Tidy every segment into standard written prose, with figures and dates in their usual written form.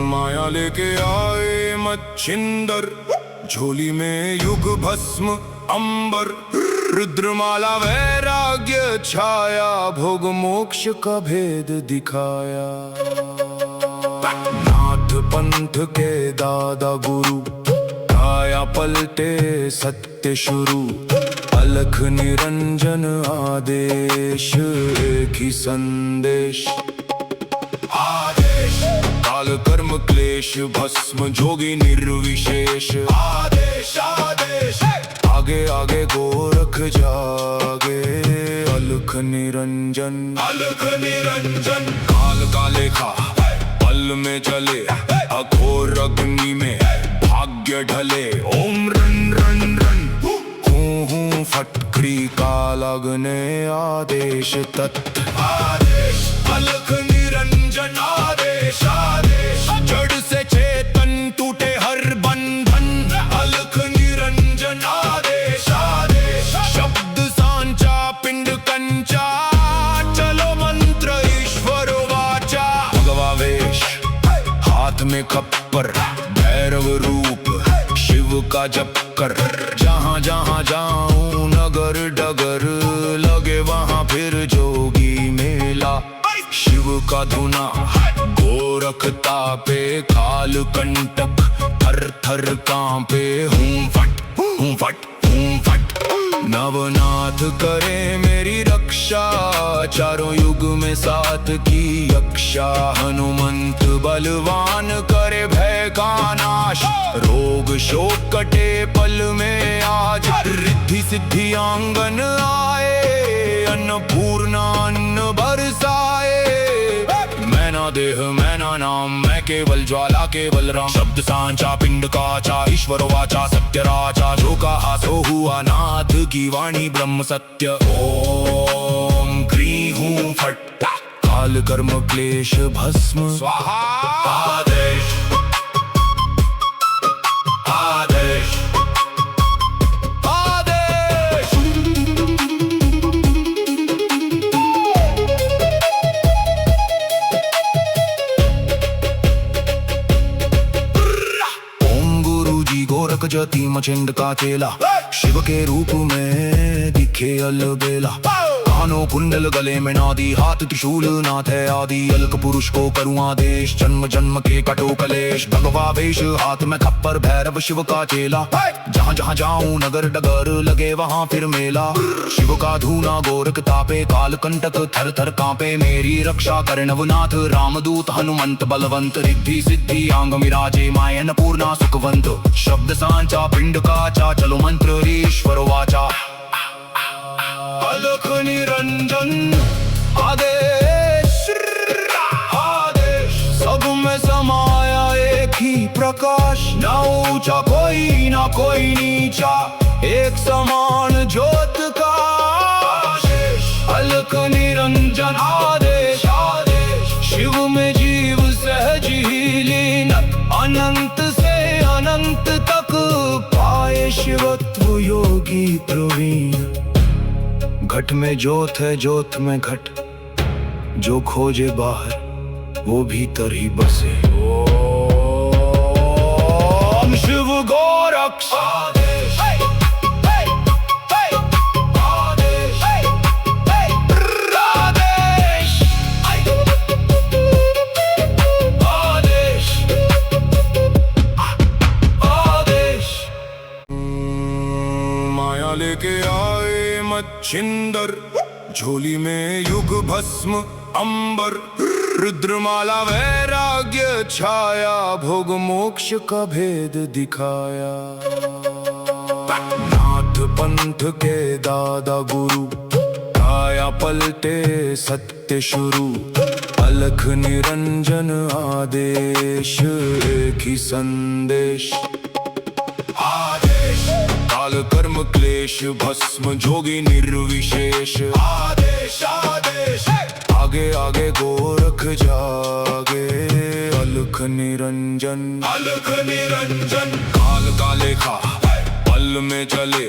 माया लेके आए मच्छिंदर, झोली में युग भस्म अंबर। रुद्रमाला वैराग्य छाया, भोग मोक्ष का भेद दिखाया। नाथ पंथ के दादा गुरु, काया पलटे सत्य शुरू। अलख निरंजन आदेश, एक ही संदेश। काल कर्म क्लेश भस्म, जोगी निर्विशेष। आदेश आदेश, आगे आगे गोरख जागे। अलख निरंजन, अलख निरंजन। काल का लेखा पल में चले, अघोर अग्नि में भाग्य ढले। ओम रन रन रन, हूँ फटकरी काल अग्ने आदेश तत्। आदेश अलख निरंजन, आदेश आदेश। जड़ से चेतन टूटे हर बंधन। अलख निरंजन, आदेश आदेश। शब्द सांचा पिंड कंचा, चलो मंत्र ईश्वर वाचा। भगवा वेश हाथ में खप्पर, भैरव रूप शिव का जप कर। जहाँ जहाँ जाऊं नगर डगर, लगे वहाँ फिर जोगी मेला। शिव का धुना गोरख तापे, काल कंटक थर थर कांपे। हूँ फट हूँ फट हूँ फट। नवनाथ करे मेरी रक्षा, चारों युग में साथ की यक्षा। हनुमंत बलवान करे भय का नाश, रोग शोक कटे पल में आज। रिद्धि सिद्धि आंगन आए, अन्नपूर्णा अन्न बरसाए। मैना देह मैना नाम, मैं केवल ज्वाला केवल राम। शब्द सांचा पिंड काचा, ईश्वर वाचा सत्य राजा। जो कहा सो हुआ, नाथ की वाणी ब्रह्म सत्य। ओम क्री हूँ फट, काल कर्म क्लेश भस्म स्वाहा। आदेश आदेश आदेश। ओम गुरु जी गोरख जति मचिंद का चेला। शिव के रूप में दिखे अलबेला। कानों कुंडल गले में नादी, हाथ त्रिशूल नाथ है आदि। अलक पुरुष को करूँ आदेश, जन्म जन्म के कटो कलेश। भगवा वेश हाथ में खप्पर, भैरव शिव का चेला। जहाँ जहाँ जाऊं नगर डगर, लगे वहाँ फिर मेला। शिव का धूना गोरख तापे, काल कंटक थर थर कांपे। मेरी रक्षा कर नवनाथ, रामदूत हनुमंत बलवंत। रिद्धि सिद्धि आंग मिराजे, माय अन्नपूर्णा सुखवंत। शब्द सांचा पिंड काचा, चलो मंत्र ईश्वर वाचा। अलख निरंजन आदेश आदेश। सब में समाया एक ही प्रकाश, ना ऊंचा कोई ना कोई नीचा। एक समान ज्योत का आशीष। अलख निरंजन आदेश आदेश। शिव में जीव सहज ही लीन, अनंत से अनंत तक पाए शिवत्व योगी प्रवीण। घट में ज्योत है ज्योत में घट, जो खोजे बाहर वो भीतर ही बसे। ओम शिव गोरक्ष आदेश आदेश आदेश आदेश। माया लेके आए मच्छिंदर, झोली में युग भस्म अंबर। रुद्रमाला वैराग्य छाया, भोग मोक्ष का भेद दिखाया। नाथ पंथ के दादा गुरु, काया पलटे सत्य शुरू। अलख निरंजन आदेश, एक ही संदेश। काल कर्म क्लेश भस्म, जोगी निर्विशेष। आदेश आदेश, आगे आगे गोरख जागे। अलख निरंजन, अलख निरंजन। काल का लेखा पल में चले,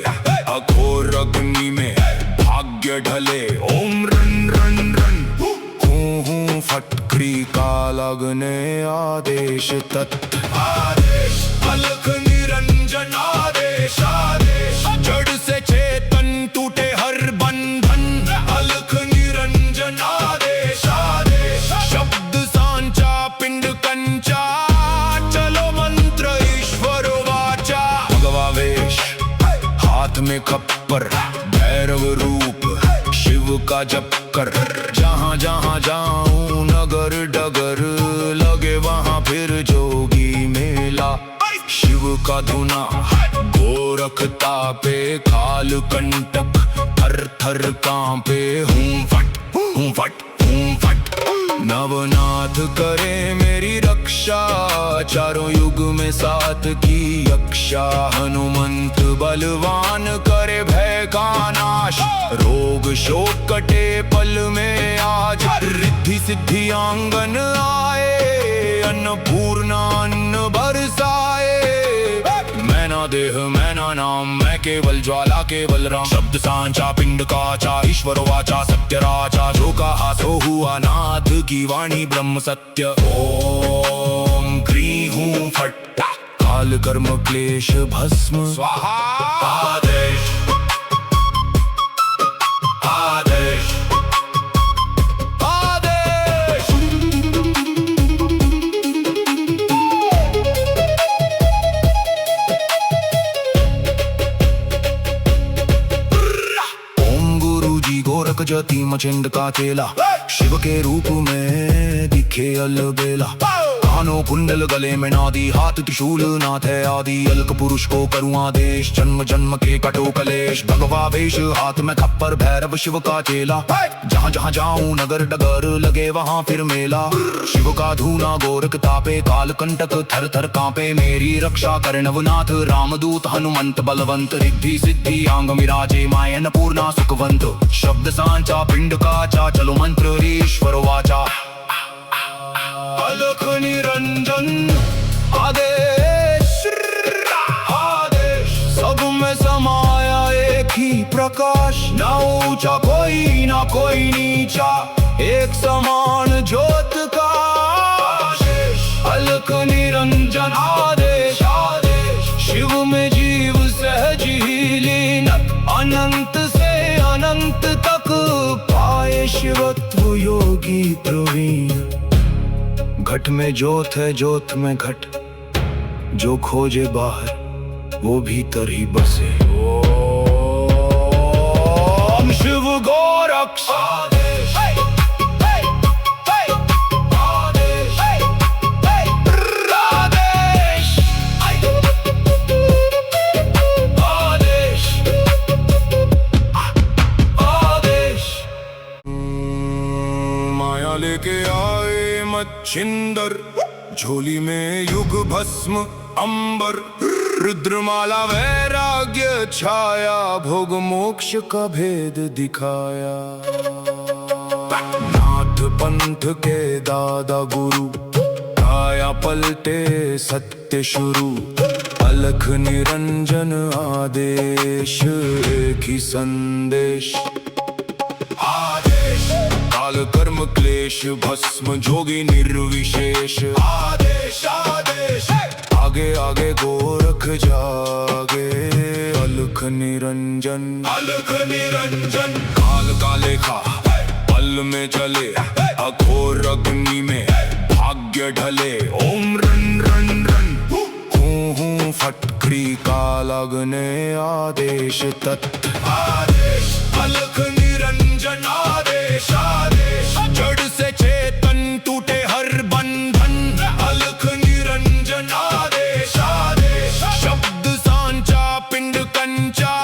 अघोर अग्नि में भाग्य ढले। ओम रन रन रन, हूँ फटकड़ी का लगने आदेश तत् आदेश अलख निरंजन आदेश आदेश जड़ से चेतन टूटे हर बंधन अलख निरंजन आदेश आदेश शब्द सांचा पिंड कंचा चलो मंत्र ईश्वर वाचा भगवावेश हाथ में खप्पर भैरव रूप शिव का जप कर जहाँ जहाँ जाऊं नगर डगर लगे वहाँ फिर जोगी मेला शिव का धुना गोरख तापे काल कंटक थर थर कांपे हूँ फट हूँ फट हूँ फट नवनाथ करे मेरी रक्षा चारों युग में साथ की यक्षा हनुमंत बलवान करे भय का नाश रोग शोक कटे पल में आज रिद्धि सिद्धि आंगन आए अन्नपूर्णा अन्न बरसाए मैना देह मैना नाम मैं केवल ज्वाला केवल राम शब्द सांचा पिंड काचा ईश्वर वाचा सत्य राजा जो कहा सो हुआ नाथ की वाणी ब्रह्म सत्य ओम क्री हूँ फट काल कर्म क्लेश भस्म स्वाहा आदेश आदेश आदेश ओम गुरु जी गोरख जति मचिंद का चेला शिव के रूप में दिखे अलबेला कानों कुंडल गले में नादी हाथ त्रिशूल नाथ है आदि अलक पुरुष को करूँ आदेश जन्म जन्म के कटो कलेश भगवा वेश हाथ में खप्पर भैरव शिव का चेला जहाँ जहाँ जाऊं नगर डगर लगे वहाँ फिर मेला शिव का धूना गोरख तापे काल कंटक थर थर कांपे मेरी रक्षा करे नवनाथ रामदूत हनुमंत बलवंत रिद्धि सिद्धि आंग मिराजे मायन पूर्णा सुखवंत शब्द सांचा पिंड काचा चलो मंत्र ईश्वर वाचा अलख निरंजन आदेश आदेश सब में समाया एक ही प्रकाश ना ऊंचा कोई ना कोई नीचा एक समान ज्योत का आशीष अलख निरंजन आदेश आदेश शिव में जीव सहज ही लीन अनंत से अनंत तक पाए शिवत्व योगी प्रवीण घट में ज्योत है ज्योत में घट जो खोजे बाहर वो भीतर ही बसे ओम शिव गोरक्ष आदेश आदेश आदेश आदेश माया लेके आए मच्छिंदर झोली में युग भस्म अंबर रुद्रमाला वैराग्य छाया भोग मोक्ष का भेद दिखाया नाथ पंथ के दादा गुरु काया पलटे सत्य शुरू अलख निरंजन आदेश एक ही संदेश आदेश काल कर्म क्लेश भस्म जोगी निर्विशेष आदेश आदेश आगे आगे गोरख जागे अलख निरंजन काल का लेखा पल में चले अघोर अग्नि में भाग्य ढले ओम रन रन रन हूँ फटकड़ी का लगने आदेश तत् आदेश अलख निरंजन आदेश आदेश जड़ से चेतन टूटे हर बंधन अलख निरंजन आदेश आदेश शब्द सांचा पिंड कंचा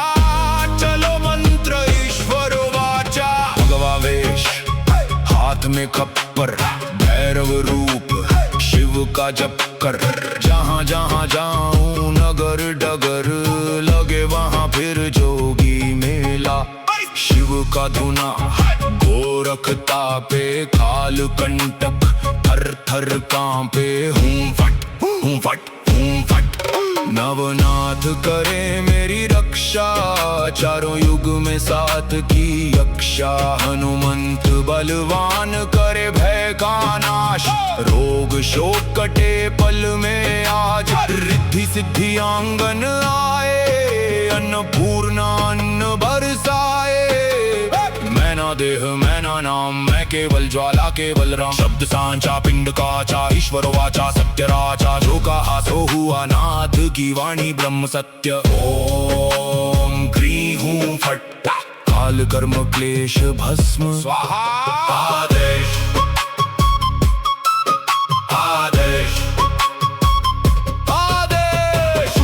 चलो मंत्र ईश्वर वाचा भगवावेश हाथ में खप्पर भैरव रूप शिव का जप कर जहाँ जहाँ जाऊं नगर डगर लगे वहाँ फिर जोगी मेला शिव का धुना गोरख तापे काल कंटक थर थर कांपे हूँ फट हूँ फट हूँ फट नवनाथ करे मेरी रक्षा चारों युग में साथ की यक्षा हनुमंत बलवान करे भय का नाश। रोग शोक कटे पल में आज, रिद्धि सिद्धि आंगन आए। अन्नपूर्णा अन्न बरसाए। मैना देह मैना नाम, मैं केवल ज्वाला केवल राम। शब्द सांचा पिंड काचा, ईश्वर वाचा सत्य राजा। जो कहा सो हुआ, नाथ की वाणी ब्रह्म सत्य। ओम क्री हूँ फट, काल कर्म क्लेश भस्म स्वाहा। आदेश आदेश आदेश।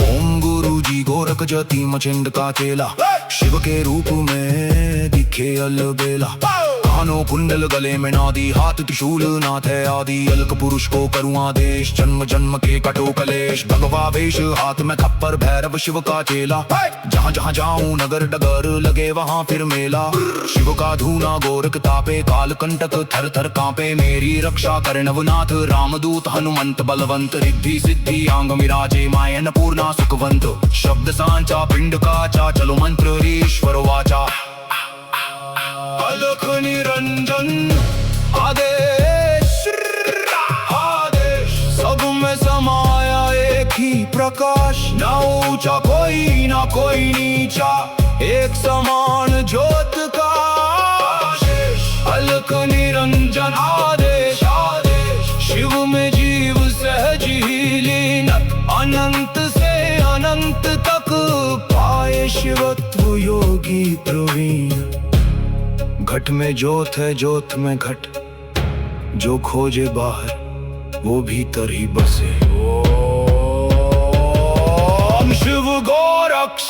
ओम गुरु जी गोरख जति मचिंद का चेला। शिव के रूप में दिखे अलबेला। कानों कुंडल गले में नादी, हाथ त्रिशूल नाथ है आदि। अलक पुरुष को करूँ आदेश, जन्म जन्म के कटो कलेश। भगवा वेश हाथ में खप्पर, भैरव शिव का चेला। जहाँ जहाँ जाऊं नगर डगर, लगे वहाँ फिर मेला। शिव का धूना गोरख तापे, काल कंटक थर थर कांपे। मेरी रक्षा कर नवनाथ, रामदूत हनुमंत बलवंत। रिद्धि सिद्धि आंग मिराजे, माय अन्नपूर्णा सुखवंत। शब्द सांचा पिंड काचा, चलो मंत्र ईश्वर वाचा। अलख निरंजन आदेश आदेश। सब में समाया एक ही प्रकाश। ना ऊंचा कोई ना कोई नीचा, एक समान ज्योत का आशीष। अलख निरंजन आदेश आदेश। शिव में जीव सहज ही लीन, अनंत से अनंत तक पाए शिवत्व योगी प्रवीण। घट में ज्योत है ज्योत में घट, जो खोजे बाहर वो भीतर ही बसे। ओम शिव गोरक्ष।